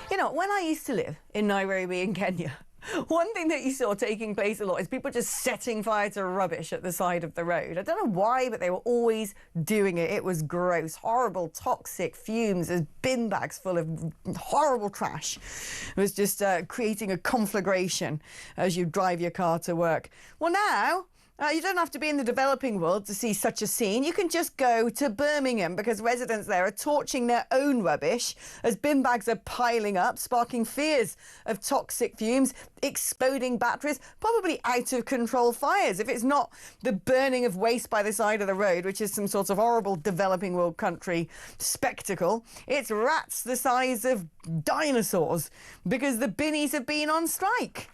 You know, when I used to live in Nairobi in Kenya, one thing that you saw taking place a lot is people just setting fire to rubbish at the side of the road. I don't know why, but they were always doing it. It was gross, horrible, toxic fumes. There's bin bags full of horrible trash. It was just creating a conflagration as you drive your car to work. Well, now, you don't have to be in the developing world to see such a scene. You can just go to Birmingham because residents there are torching their own rubbish as bin bags are piling up, sparking fears of toxic fumes, exploding batteries, probably out of control fires. If it's not the burning of waste by the side of the road, which is some sort of horrible developing world country spectacle, it's rats the size of dinosaurs because the binnies have been on strike.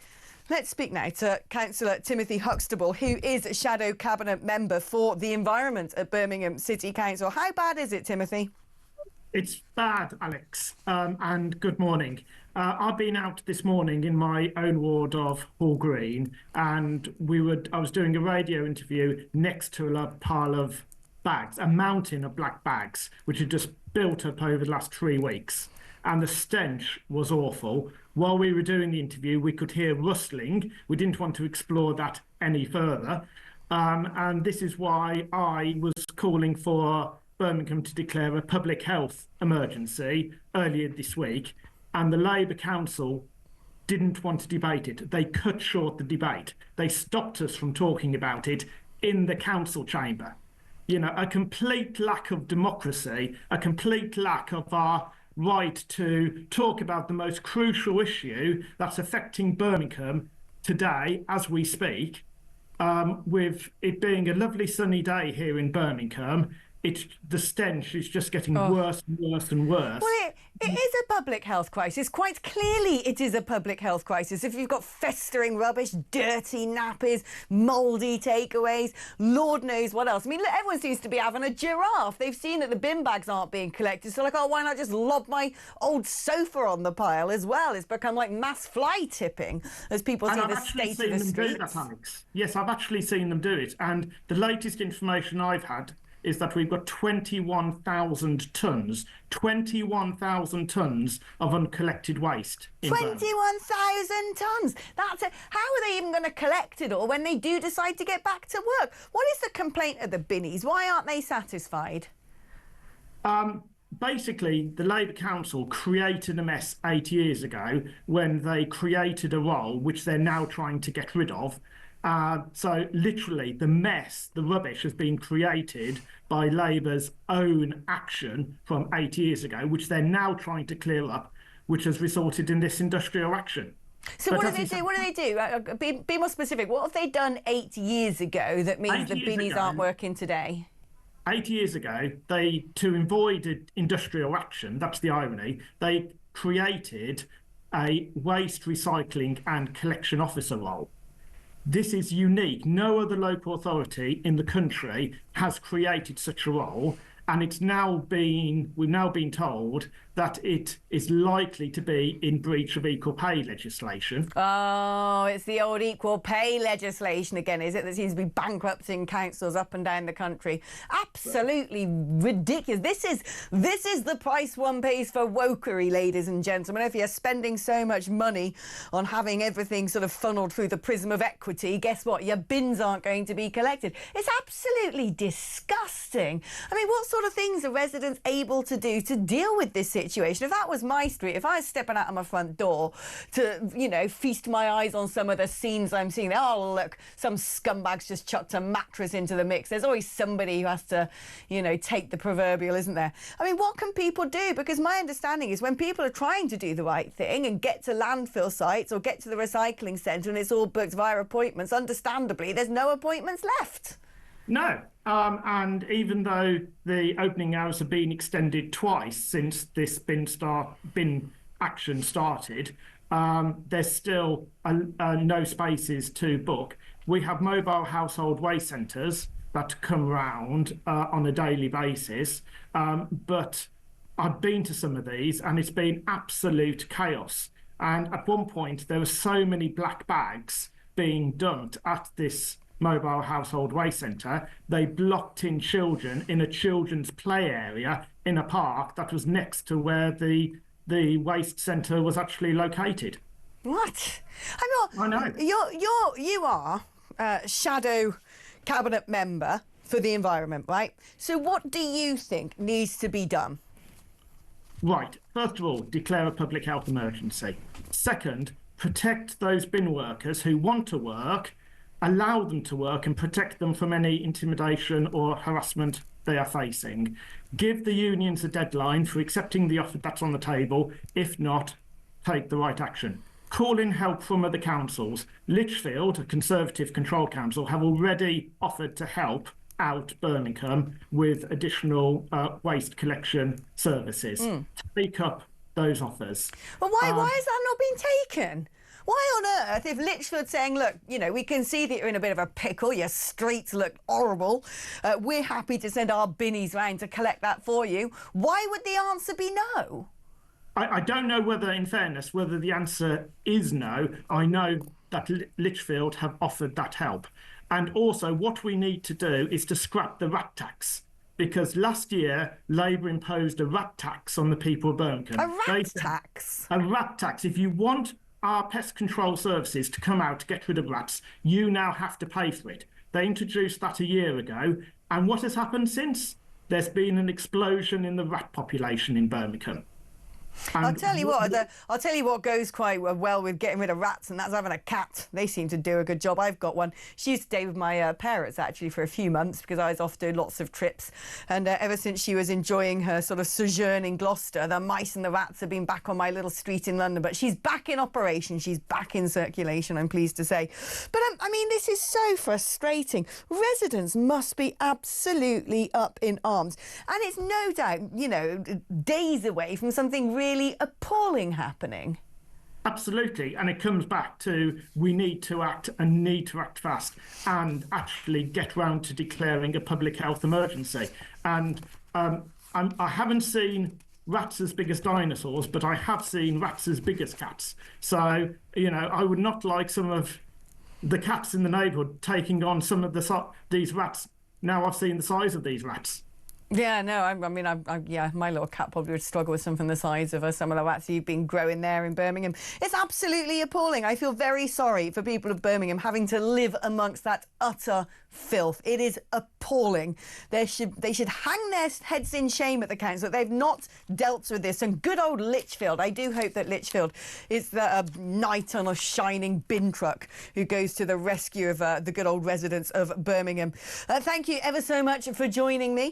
Let's speak now to Councillor Timothy Huxtable, who is a Shadow Cabinet Member for the Environment at Birmingham City Council. How bad is it, Timothy? It's bad, Alex, and good morning. I've been out this morning in my own ward of Hall Green, and I was doing a radio interview next to a pile of bags, a mountain of black bags, which had just built up over the last 3 weeks. And the stench was awful. While we were doing the interview, we could hear rustling. We didn't want to explore that any further. And this is why I was calling for Birmingham to declare a public health emergency earlier this week. And the Labour Council didn't want to debate it. They cut short the debate. They stopped us from talking about it in the council chamber. You know, a complete lack of democracy, a complete lack of our right to talk about the most crucial issue that's affecting Birmingham today as we speak. With it being a lovely sunny day here in Birmingham, the stench is just getting worse and worse and worse. Well, it is a public health crisis. Quite clearly it is a public health crisis. If you've got festering rubbish, dirty nappies, mouldy takeaways, Lord knows what else. I mean, look, everyone seems to be having a giraffe. They've seen that the bin bags aren't being collected, so like, oh, why not just lob my old sofa on the pile as well? It's become like mass fly tipping as people see the state of the streets. Alex. Yes, I've actually seen them do it. And the latest information I've had is that we've got 21,000 tonnes of uncollected waste. 21,000 tonnes! That's it. How are they even going to collect it all when they do decide to get back to work? What is the complaint of the binnies? Why aren't they satisfied? Basically, the Labour Council created a mess 8 years ago when they created a role which they're now trying to get rid of. So literally the rubbish has been created by Labour's own action from 8 years ago, which they're now trying to clear up, which has resulted in this industrial action. So what do they do? What do they do? Be more specific. What have they done 8 years ago that means the binnies aren't working today? 8 years ago, to avoid industrial action, that's the irony, they created a waste recycling and collection officer role. This is unique. No other local authority in the country has created such a role, and we've now been told that it is likely to be in breach of equal pay legislation. Oh, it's the old equal pay legislation again, is it, that seems to be bankrupting councils up and down the country? Absolutely ridiculous. This is the price one pays for wokery, ladies and gentlemen. If you're spending so much money on having everything sort of funneled through the prism of equity, guess what? Your bins aren't going to be collected. It's absolutely disgusting. I mean, what sort of things are residents able to do to deal with this situation? If that was my street, if I was stepping out of my front door to, you know, feast my eyes on some of the scenes I'm seeing, oh, look, some scumbags just chucked a mattress into the mix. There's always somebody who has to, you know, take the proverbial, isn't there? I mean, what can people do? Because my understanding is when people are trying to do the right thing and get to landfill sites or get to the recycling centre and it's all booked via appointments, understandably, there's no appointments left. No, and even though the opening hours have been extended twice since this bin action started, there's still no spaces to book. We have mobile household waste centres that come round on a daily basis, but I've been to some of these and it's been absolute chaos. And at one point, there were so many black bags being dumped at this mobile household waste centre, they blocked in children in a children's play area in a park that was next to where the the waste centre was actually located. What? I know. You are shadow cabinet member for the environment, right? So what do you think needs to be done? Right. First of all, declare a public health emergency. Second, protect those bin workers who want to work, allow them to work and protect them from any intimidation or harassment they are facing. Give the unions a deadline for accepting the offer that's on the table. If not, take the right action. Call in help from other councils. Lichfield, a Conservative control council, have already offered to help out Birmingham with additional waste collection services. Take up those offers. Well, why has that not been taken? Why on earth, if Lichfield's saying, look, you know, we can see that you're in a bit of a pickle, your streets look horrible, we're happy to send our binnies round to collect that for you, why would the answer be no? I don't know whether, in fairness, whether the answer is no. I know that Lichfield have offered that help. And also what we need to do is to scrap the rat tax, because last year Labour imposed a rat tax on the people of Birmingham. A rat tax? A rat tax. If you want our pest control services to come out to get rid of rats, you now have to pay for it. They introduced that a year ago. And what has happened since? There's been an explosion in the rat population in Birmingham. I'll tell you what goes quite well with getting rid of rats, and that's having a cat. They seem to do a good job. I've got one. She used to stay with my parents actually for a few months because I was off doing lots of trips, and ever since she was enjoying her sort of sojourn in Gloucester, the mice and the rats have been back on my little street in London. But she's back in operation. She's back in circulation, I'm pleased to say. But I mean, this is so frustrating. Residents must be absolutely up in arms, and it's no doubt, you know, days away from something really appalling happening. Absolutely, and it comes back to we need to act and need to act fast and actually get round to declaring a public health emergency. And I haven't seen rats as big as dinosaurs, but I have seen rats as big as cats. So, you know, I would not like some of the cats in the neighbourhood taking on some of these rats. Now I've seen the size of these rats. Yeah, no, I mean, yeah, my little cat probably would struggle with something the size of some of the rats you've been growing there in Birmingham. It's absolutely appalling. I feel very sorry for people of Birmingham having to live amongst that utter filth. It is appalling. They should hang their heads in shame at the council. They've not dealt with this. And good old Lichfield, I do hope that Lichfield is the knight on a shining bin truck who goes to the rescue of the good old residents of Birmingham. Thank you ever so much for joining me.